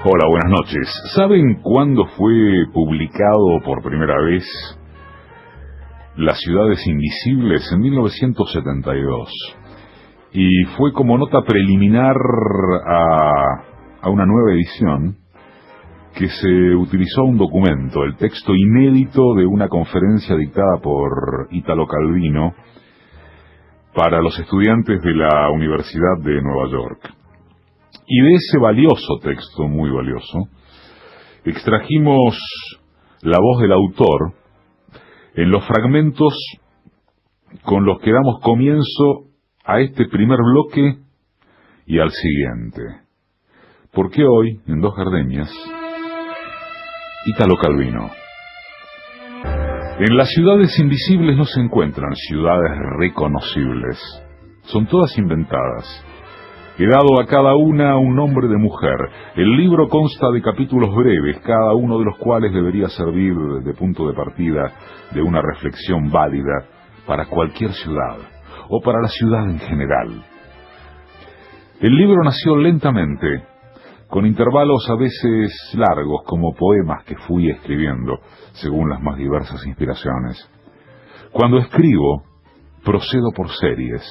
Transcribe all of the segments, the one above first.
Hola, buenas noches. ¿Saben cuándo fue publicado por primera vez Las ciudades invisibles? En 1972. Y fue como nota preliminar a una nueva edición que se utilizó un documento, el texto inédito de una conferencia dictada por Italo Calvino para los estudiantes de la Universidad de Nueva York. Y de ese valioso texto, muy valioso, extrajimos la voz del autor en los fragmentos con los que damos comienzo a este primer bloque y al siguiente. Porque hoy, en Dos Gardenias, Italo Calvino. En las ciudades invisibles no se encuentran ciudades reconocibles. Son todas inventadas. He dado a cada una un nombre de mujer. El libro consta de capítulos breves, cada uno de los cuales debería servir de punto de partida de una reflexión válida para cualquier ciudad, o para la ciudad en general. El libro nació lentamente, con intervalos a veces largos, como poemas que fui escribiendo, según las más diversas inspiraciones. Cuando escribo, procedo por series.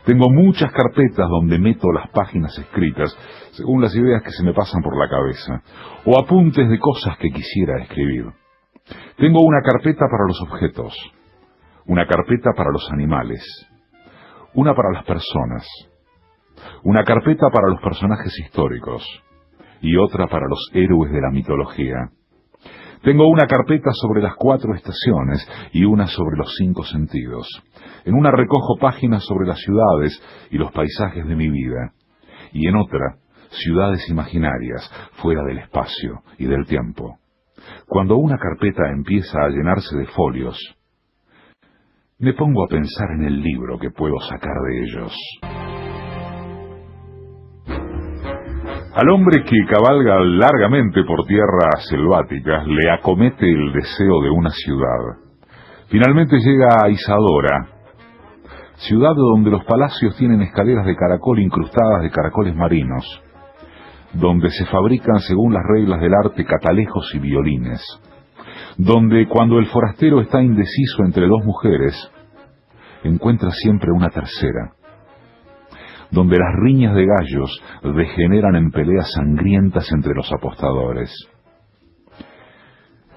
Tengo muchas carpetas donde meto las páginas escritas, según las ideas que se me pasan por la cabeza, o apuntes de cosas que quisiera escribir. Tengo una carpeta para los objetos, una carpeta para los animales, una para las personas, una carpeta para los personajes históricos y otra para los héroes de la mitología. Tengo una carpeta sobre las 4 estaciones y una sobre los 5 sentidos. En una recojo páginas sobre las ciudades y los paisajes de mi vida, y en otra, ciudades imaginarias, fuera del espacio y del tiempo. Cuando una carpeta empieza a llenarse de folios, me pongo a pensar en el libro que puedo sacar de ellos. Al hombre que cabalga largamente por tierras selváticas le acomete el deseo de una ciudad. Finalmente llega a Isadora, ciudad donde los palacios tienen escaleras de caracol incrustadas de caracoles marinos, donde se fabrican según las reglas del arte catalejos y violines, donde cuando el forastero está indeciso entre 2 mujeres, encuentra siempre una tercera, donde las riñas de gallos degeneran en peleas sangrientas entre los apostadores.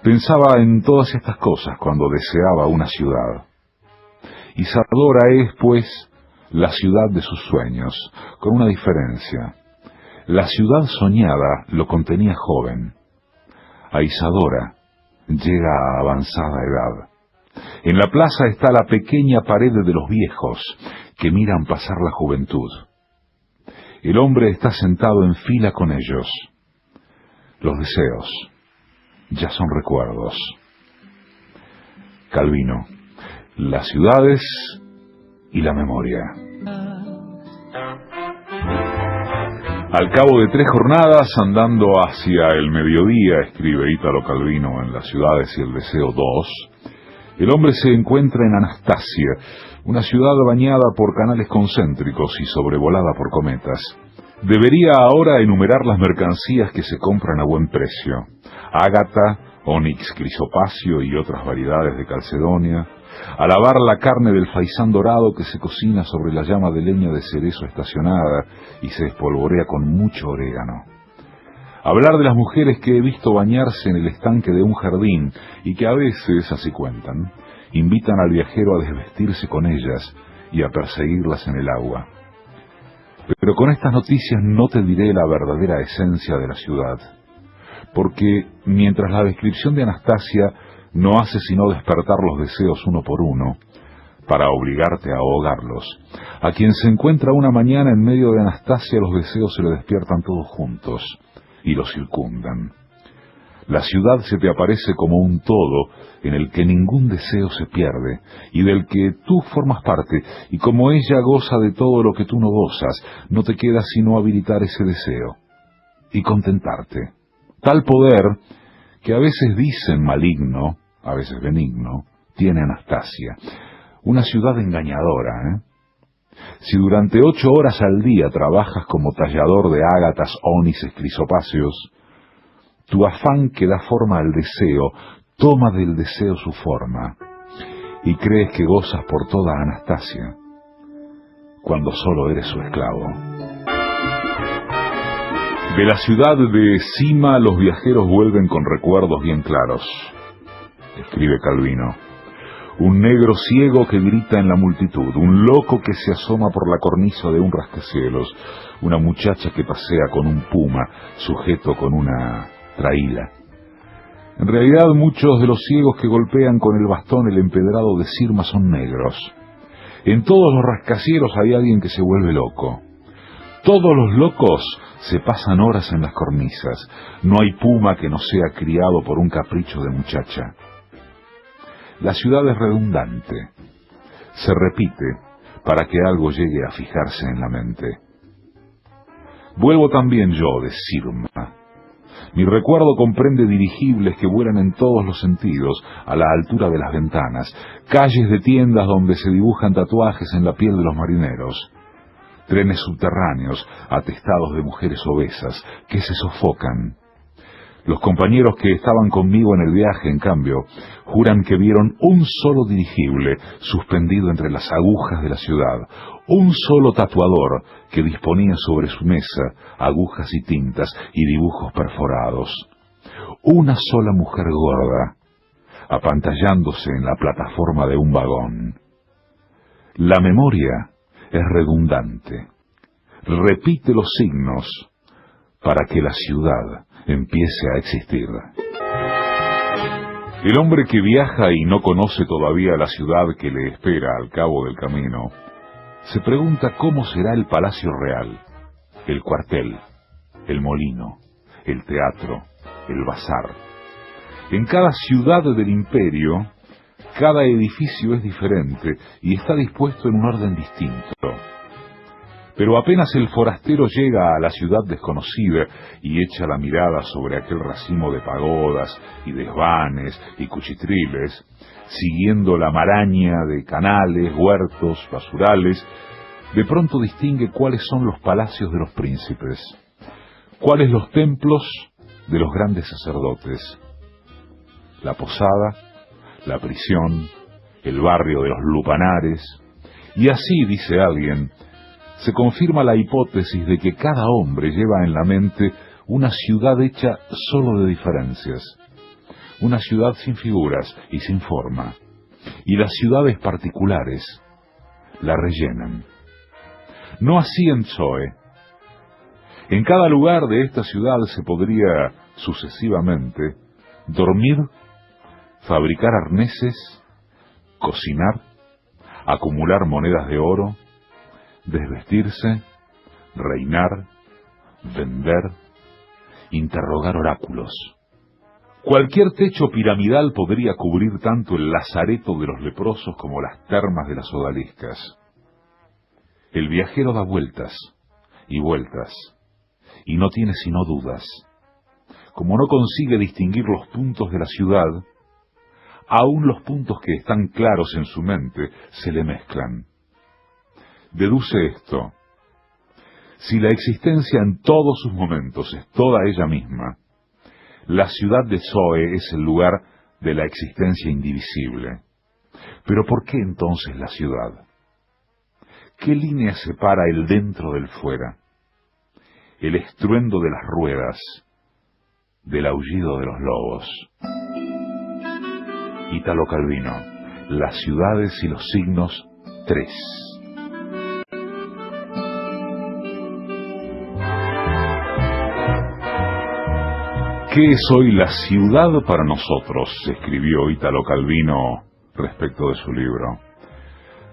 Pensaba en todas estas cosas cuando deseaba una ciudad. Isadora es, pues, la ciudad de sus sueños, con una diferencia. La ciudad soñada lo contenía joven. A Isadora llega a avanzada edad. En la plaza está la pequeña pared de los viejos, que miran pasar la juventud. El hombre está sentado en fila con ellos. Los deseos ya son recuerdos. Calvino, las ciudades y la memoria. Al cabo de 3 jornadas, andando hacia el mediodía, escribe Italo Calvino en Las ciudades y el deseo 2, el hombre se encuentra en Anastasia, una ciudad bañada por canales concéntricos y sobrevolada por cometas. Debería ahora enumerar las mercancías que se compran a buen precio: ágata, onix, crisopacio y otras variedades de calcedonia; alabar la carne del faisán dorado que se cocina sobre la llama de leña de cerezo estacionada y se espolvorea con mucho orégano; hablar de las mujeres que he visto bañarse en el estanque de un jardín y que a veces, así cuentan, invitan al viajero a desvestirse con ellas y a perseguirlas en el agua. Pero con estas noticias no te diré la verdadera esencia de la ciudad, porque mientras la descripción de Anastasia no hace sino despertar los deseos uno por uno, para obligarte a ahogarlos, a quien se encuentra una mañana en medio de Anastasia los deseos se le despiertan todos juntos y lo circundan. La ciudad se te aparece como un todo en el que ningún deseo se pierde y del que tú formas parte, y como ella goza de todo lo que tú no gozas, no te queda sino habilitar ese deseo y contentarte. Tal poder que a veces dicen maligno, a veces benigno, tiene Anastasia. Una ciudad engañadora, Si durante 8 horas al día trabajas como tallador de ágatas, ónices, crisopáceos, Tu afán que da forma al deseo, toma del deseo su forma, y crees que gozas por toda Anastasia, cuando solo eres su esclavo. De la ciudad de Cima los viajeros vuelven con recuerdos bien claros, escribe Calvino. Un negro ciego que grita en la multitud, un loco que se asoma por la cornisa de un rascacielos, una muchacha que pasea con un puma sujeto con una traíla. En realidad muchos de los ciegos que golpean con el bastón el empedrado de Sirma son negros. En todos los rascacielos hay alguien que se vuelve loco. Todos los locos se pasan horas en las cornisas. No hay puma que no sea criado por un capricho de muchacha. La ciudad es redundante. Se repite para que algo llegue a fijarse en la mente. Vuelvo también yo de Sirma. Mi recuerdo comprende dirigibles que vuelan en todos los sentidos, a la altura de las ventanas, calles de tiendas donde se dibujan tatuajes en la piel de los marineros, trenes subterráneos atestados de mujeres obesas que se sofocan. Los compañeros que estaban conmigo en el viaje, en cambio, juran que vieron un solo dirigible suspendido entre las agujas de la ciudad, un solo tatuador que disponía sobre su mesa agujas y tintas y dibujos perforados, una sola mujer gorda, apantallándose en la plataforma de un vagón. La memoria es redundante, repite los signos para que la ciudad empiece a existir. El hombre que viaja y no conoce todavía la ciudad que le espera al cabo del camino, se pregunta cómo será el palacio real, el cuartel, el molino, el teatro, el bazar. En cada ciudad del imperio, cada edificio es diferente y está dispuesto en un orden distinto. Pero apenas el forastero llega a la ciudad desconocida y echa la mirada sobre aquel racimo de pagodas y desvanes y cuchitriles, siguiendo la maraña de canales, huertos, basurales, de pronto distingue cuáles son los palacios de los príncipes, cuáles los templos de los grandes sacerdotes, la posada, la prisión, el barrio de los lupanares, y así, dice alguien, se confirma la hipótesis de que cada hombre lleva en la mente una ciudad hecha solo de diferencias, una ciudad sin figuras y sin forma, y las ciudades particulares la rellenan. No así en Zoe. En cada lugar de esta ciudad se podría, sucesivamente, dormir, fabricar arneses, cocinar, acumular monedas de oro, desvestirse, reinar, vender, interrogar oráculos. Cualquier techo piramidal podría cubrir tanto el lazareto de los leprosos como las termas de las odaliscas. El viajero da vueltas y vueltas, y no tiene sino dudas. Como no consigue distinguir los puntos de la ciudad, aún los puntos que están claros en su mente se le mezclan. Deduce esto: si la existencia en todos sus momentos es toda ella misma, la ciudad de Zoe es el lugar de la existencia indivisible. Pero ¿por qué entonces la ciudad? ¿Qué línea separa el dentro del fuera? El estruendo de las ruedas, del aullido de los lobos. Ítalo Calvino, Las ciudades y los signos 3. ¿Qué es hoy la ciudad para nosotros?, escribió Ítalo Calvino respecto de su libro.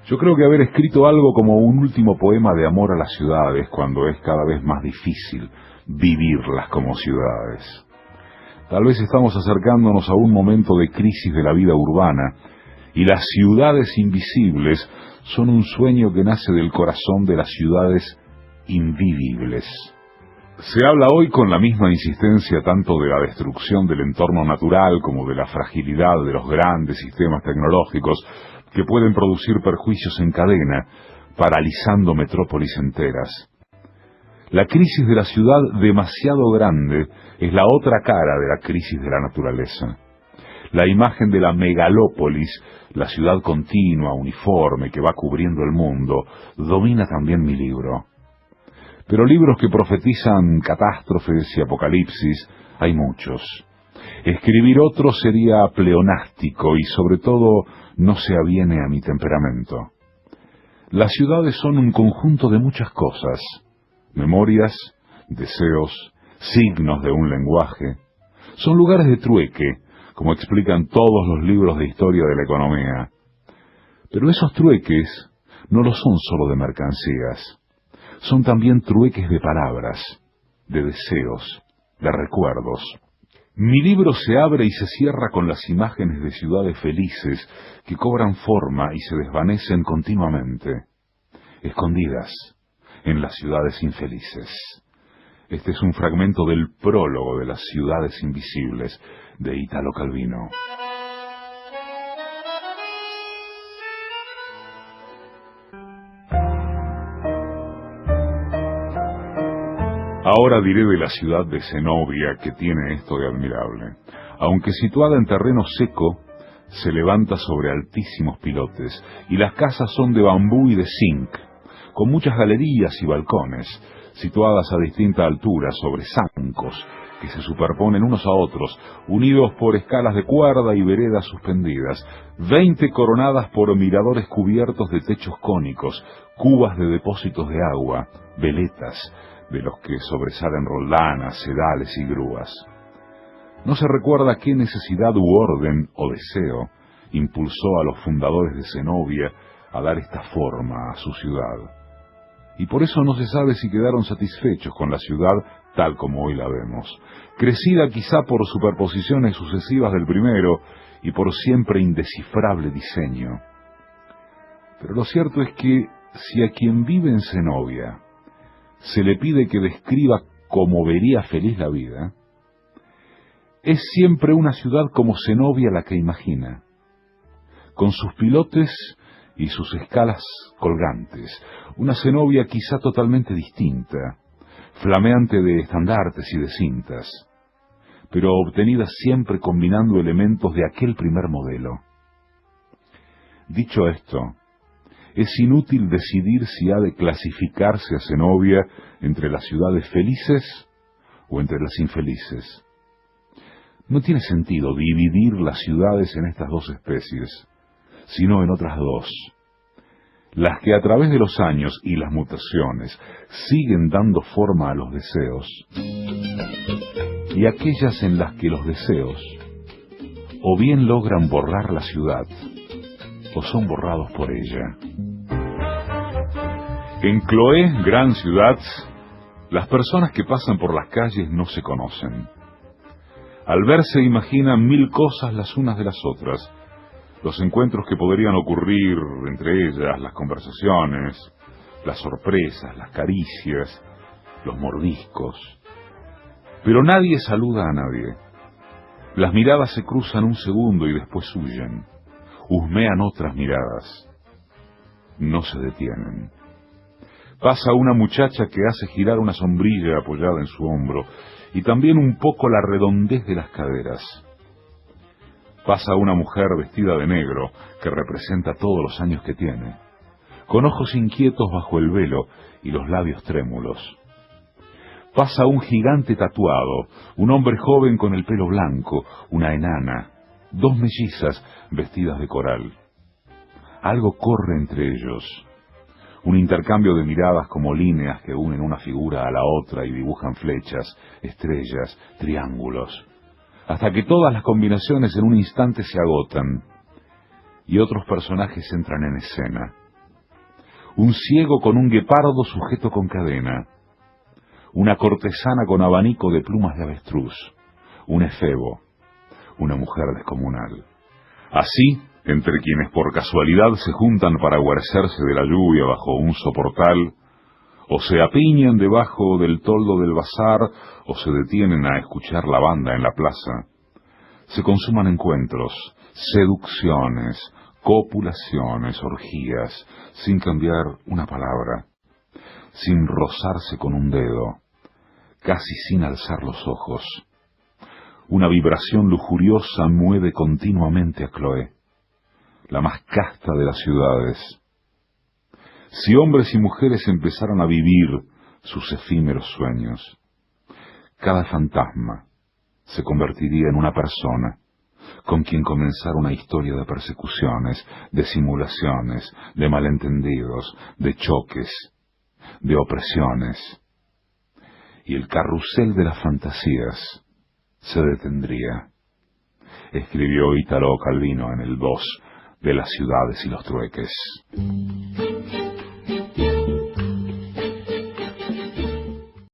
Yo creo que haber escrito algo como un último poema de amor a las ciudades cuando es cada vez más difícil vivirlas como ciudades. Tal vez estamos acercándonos a un momento de crisis de la vida urbana y las ciudades invisibles son un sueño que nace del corazón de las ciudades invivibles. Se habla hoy con la misma insistencia tanto de la destrucción del entorno natural como de la fragilidad de los grandes sistemas tecnológicos que pueden producir perjuicios en cadena, paralizando metrópolis enteras. La crisis de la ciudad demasiado grande es la otra cara de la crisis de la naturaleza. La imagen de la megalópolis, la ciudad continua, uniforme, que va cubriendo el mundo, domina también mi libro. Pero libros que profetizan catástrofes y apocalipsis hay muchos. Escribir otro sería pleonástico y sobre todo no se aviene a mi temperamento. Las ciudades son un conjunto de muchas cosas: memorias, deseos, signos de un lenguaje. Son lugares de trueque, como explican todos los libros de historia de la economía. Pero esos trueques no lo son solo de mercancías. Son también trueques de palabras, de deseos, de recuerdos. Mi libro se abre y se cierra con las imágenes de ciudades felices que cobran forma y se desvanecen continuamente, escondidas en las ciudades infelices. Este es un fragmento del prólogo de Las ciudades invisibles de Italo Calvino. Ahora diré de la ciudad de Zenobia, que tiene esto de admirable. Aunque situada en terreno seco, se levanta sobre altísimos pilotes, y las casas son de bambú y de zinc, con muchas galerías y balcones, situadas a distinta altura sobre zancos, que se superponen unos a otros, unidos por escalas de cuerda y veredas suspendidas, 20 coronadas por miradores cubiertos de techos cónicos, cubas de depósitos de agua, veletas, de los que sobresalen roldanas, sedales y grúas. No se recuerda qué necesidad u orden o deseo impulsó a los fundadores de Zenobia a dar esta forma a su ciudad. Y por eso no se sabe si quedaron satisfechos con la ciudad tal como hoy la vemos, crecida quizá por superposiciones sucesivas del primero y por siempre indescifrable diseño. Pero lo cierto es que si a quien vive en Zenobia se le pide que describa cómo vería feliz la vida, es siempre una ciudad como Zenobia la que imagina, con sus pilotes y sus escalas colgantes, una Zenobia quizá totalmente distinta, flameante de estandartes y de cintas, pero obtenida siempre combinando elementos de aquel primer modelo. Dicho esto, es inútil decidir si ha de clasificarse a Zenobia entre las ciudades felices o entre las infelices. No tiene sentido dividir las ciudades en estas dos especies, sino en otras dos, las que a través de los años y las mutaciones siguen dando forma a los deseos, y aquellas en las que los deseos o bien logran borrar la ciudad o son borrados por ella. En Cloé, gran ciudad, las personas que pasan por las calles no se conocen. Al verse imaginan mil cosas las unas de las otras, los encuentros que podrían ocurrir entre ellas, las conversaciones, las sorpresas, las caricias, los mordiscos. Pero nadie saluda a nadie. Las miradas se cruzan un segundo y después huyen. Husmean otras miradas. No se detienen. Pasa una muchacha que hace girar una sombrilla apoyada en su hombro y también un poco la redondez de las caderas. Pasa una mujer vestida de negro que representa todos los años que tiene, con ojos inquietos bajo el velo y los labios trémulos. Pasa un gigante tatuado, un hombre joven con el pelo blanco, una enana, dos mellizas vestidas de coral. Algo corre entre ellos, un intercambio de miradas como líneas que unen una figura a la otra y dibujan flechas, estrellas, triángulos, hasta que todas las combinaciones en un instante se agotan y otros personajes entran en escena. Un ciego con un guepardo sujeto con cadena, una cortesana con abanico de plumas de avestruz, un efebo, una mujer descomunal. Así, entre quienes por casualidad se juntan para guarecerse de la lluvia bajo un soportal, o se apiñan debajo del toldo del bazar, o se detienen a escuchar la banda en la plaza, se consuman encuentros, seducciones, copulaciones, orgías, sin cambiar una palabra. sin rozarse con un dedo, casi sin alzar los ojos. Una vibración lujuriosa mueve continuamente a Chloé, la más casta de las ciudades. Si hombres y mujeres empezaran a vivir sus efímeros sueños, cada fantasma se convertiría en una persona con quien comenzar una historia de persecuciones, de simulaciones, de malentendidos, de choques, de opresiones. Y el carrusel de las fantasías se detendría. Escribió Italo Calvino en el 2 de Las ciudades y los trueques.